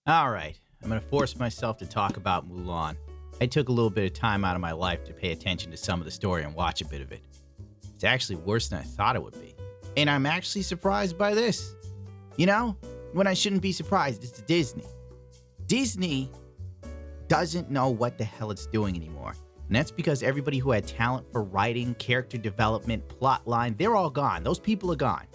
All right, I'm going to force myself to talk about Mulan. I took a little bit of time out of my life to pay attention to some of the story and watch a bit of it. It's actually worse than I thought it would be. And I'm actually surprised by this. You know, when I shouldn't be surprised, it's Disney. Disney doesn't know what the hell it's doing anymore. And that's because everybody who had talent for writing, character development, plot line, they're all gone. Those people are gone.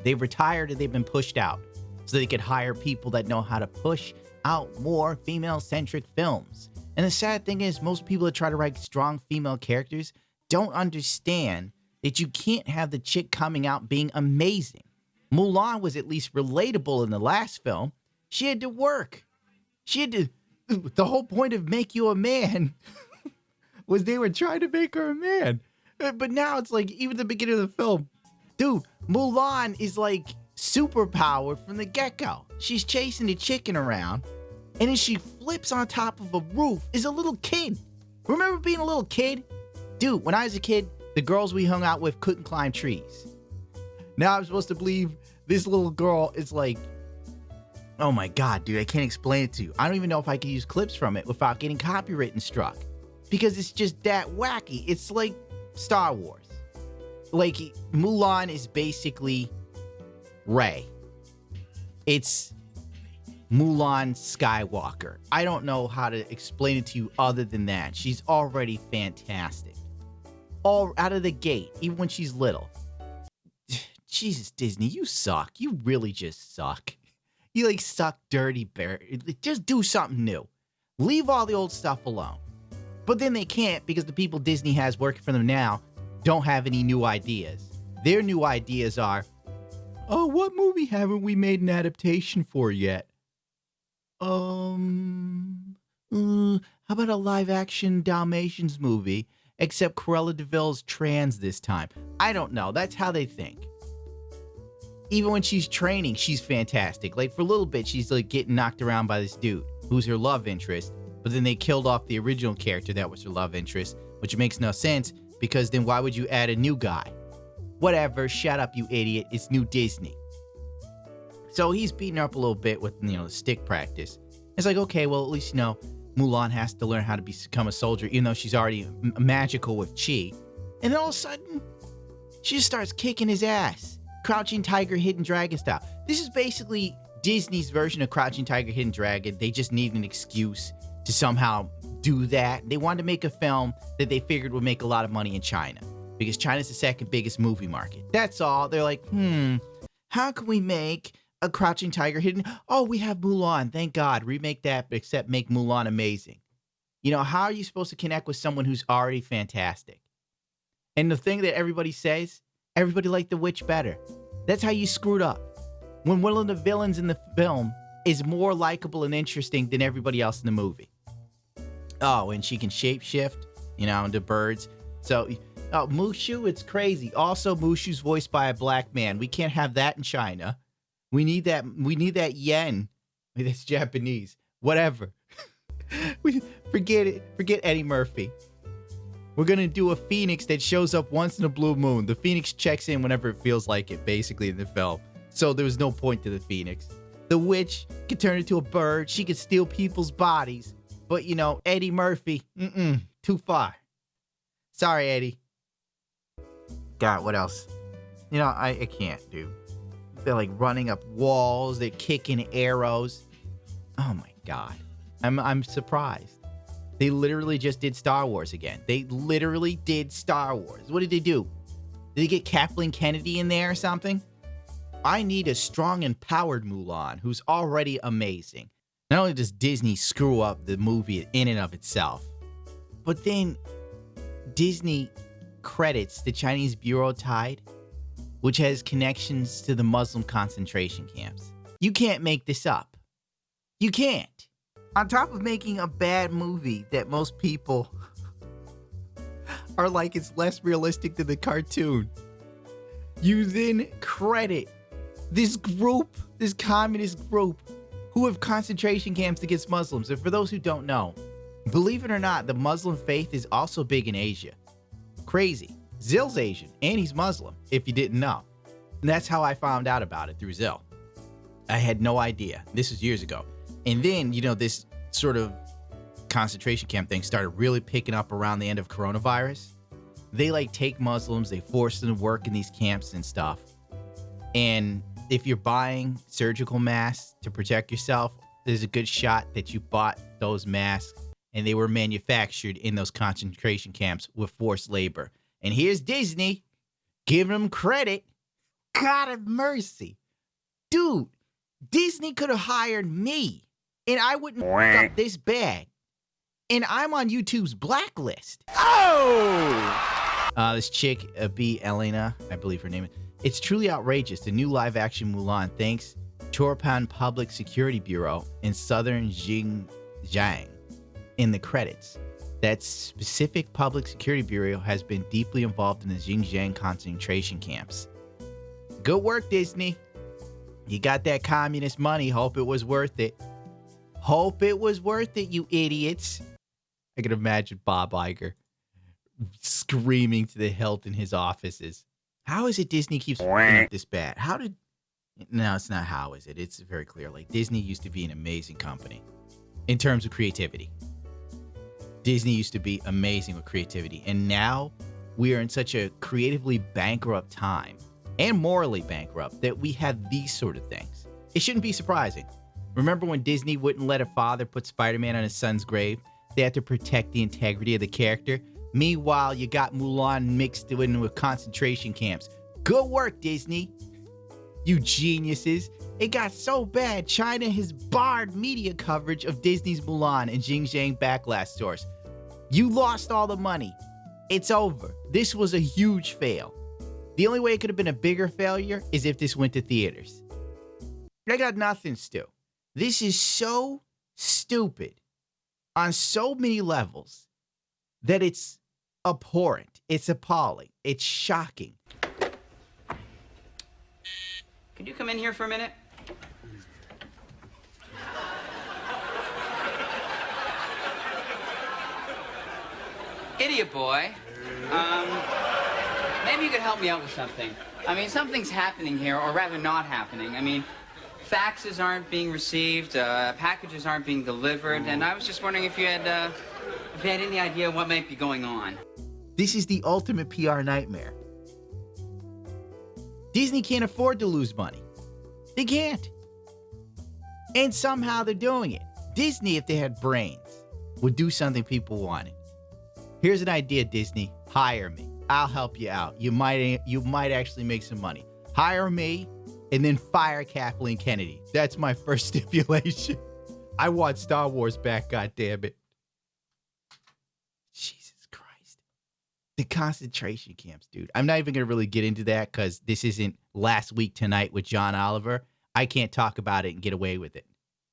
They've retired and they've been pushed out so they could hire people that know how to push out more female-centric films. And the sad thing is, most people that try to write strong female characters don't understand that you can't have the chick coming out being amazing. Mulan was at least relatable in the last film. She had to work. She had to... The whole point of Make You a Man was they were trying to make her a man. But now it's like, even the beginning of the film, dude, Mulan is like superpowered from the get-go. She's chasing the chicken around, and then she flips on top of a roof is a little kid. Remember being a little kid? Dude, when I was a kid, the girls we hung out with couldn't climb trees. Now I'm supposed to believe this little girl is like, oh my God, dude, I can't explain it to you. I don't even know if I can use clips from it without getting copyright struck. Because it's just that wacky. It's like Star Wars. Like, Mulan is basically Rey. It's Mulan Skywalker. I don't know how to explain it to you other than that. She's already fantastic. All out of the gate, even when she's little. Jesus, Disney, you suck. You really just suck. You like suck dirty bear. Just do something new. Leave all the old stuff alone. But then they can't because the people Disney has working for them now don't have any new ideas. Their new ideas are, oh, what movie haven't we made an adaptation for yet? How about a live-action Dalmatians movie, except Cruella de Vil's trans this time? I don't know. That's how they think. Even when she's training, she's fantastic. Like, for a little bit, she's like getting knocked around by this dude who's her love interest. But then they killed off the original character that was her love interest, which makes no sense because then why would you add a new guy? Whatever, shut up, you idiot. It's new Disney. So he's beating her up a little bit with, the stick practice. It's like, okay, well, at least, Mulan has to learn how to become a soldier, even though she's already magical with chi. And then all of a sudden, she just starts kicking his ass. Crouching Tiger, Hidden Dragon style. This is basically Disney's version of Crouching Tiger, Hidden Dragon. They just need an excuse to somehow do that. They wanted to make a film that they figured would make a lot of money in China because China's the second biggest movie market. That's all. They're like, how can we make a Crouching Tiger, Hidden? Oh, we have Mulan. Thank God. Remake that, but except make Mulan amazing. How are you supposed to connect with someone who's already fantastic? And the thing that everybody says, everybody liked the witch better. That's how you screwed up. When one of the villains in the film is more likable and interesting than everybody else in the movie. Oh, and she can shapeshift, into birds. So, Mushu, it's crazy. Also, Mushu's voiced by a black man. We can't have that in China. We need that. We need that yen. That's Japanese. Whatever. Forget it. Forget Eddie Murphy. We're going to do a phoenix that shows up once in a blue moon. The phoenix checks in whenever it feels like it, basically, in the film. So there was no point to the phoenix. The witch could turn into a bird. She could steal people's bodies. But, Eddie Murphy, too far. Sorry, Eddie. God, what else? I can't, dude. They're like running up walls. They're kicking arrows. Oh my God. I'm surprised. They literally just did Star Wars again. They literally did Star Wars. What did they do? Did they get Kathleen Kennedy in there or something? I need a strong, empowered Mulan who's already amazing. Not only does Disney screw up the movie in and of itself, but then Disney credits the Chinese Bureau Tide, which has connections to the Muslim concentration camps. You can't make this up. You can't. On top of making a bad movie that most people are like it's less realistic than the cartoon, you then credit this group, this communist group, who have concentration camps against Muslims. And for those who don't know, believe it or not, the Muslim faith is also big in Asia. Crazy. Zill's Asian, and he's Muslim, if you didn't know. And that's how I found out about it, through Zill. I had no idea. This was years ago. And then, this sort of concentration camp thing started really picking up around the end of coronavirus. They like take Muslims, they force them to work in these camps and stuff. And if you're buying surgical masks to protect yourself, there's a good shot that you bought those masks and they were manufactured in those concentration camps with forced labor. And here's Disney giving them credit. God have mercy. Dude, Disney could have hired me and I wouldn't fuck up this bad. And I'm on YouTube's blacklist. Oh! This chick, B. Elena, I believe her name is. It's truly outrageous. The new live-action Mulan thanks Chorpan Public Security Bureau in southern Xinjiang in the credits. That specific public security bureau has been deeply involved in the Xinjiang concentration camps. Good work, Disney. You got that communist money. Hope it was worth it. Hope it was worth it, you idiots. I can imagine Bob Iger screaming to the hilt in his offices. How is it Disney keeps fucking up this bad? No, it's not how is it. It's very clear. Like, Disney used to be an amazing company in terms of creativity. Disney used to be amazing with creativity. And now we are in such a creatively bankrupt time and morally bankrupt that we have these sort of things. It shouldn't be surprising. Remember when Disney wouldn't let a father put Spider-Man on his son's grave? They had to protect the integrity of the character. Meanwhile, you got Mulan mixed in with concentration camps. Good work, Disney. You geniuses. It got so bad, China has barred media coverage of Disney's Mulan and Xinjiang backlash stores. You lost all the money. It's over. This was a huge fail. The only way it could have been a bigger failure is if this went to theaters. I got nothing, Stu. This is so stupid on so many levels that it's abhorrent. It's appalling. It's shocking. Could you come in here for a minute? Idiot boy. Maybe you could help me out with something. I mean, something's happening here, or rather not happening. I mean, faxes aren't being received, packages aren't being delivered, and I was just wondering if you had any idea what might be going on. This is the ultimate PR nightmare. Disney can't afford to lose money. They can't. And somehow they're doing it. Disney, if they had brains, would do something people wanted. Here's an idea, Disney. Hire me. I'll help you out. You might actually make some money. Hire me and then fire Kathleen Kennedy. That's my first stipulation. I want Star Wars back, goddammit. Jesus Christ. The concentration camps, dude. I'm not even going to really get into that because this isn't Last Week Tonight with John Oliver. I can't talk about it and get away with it.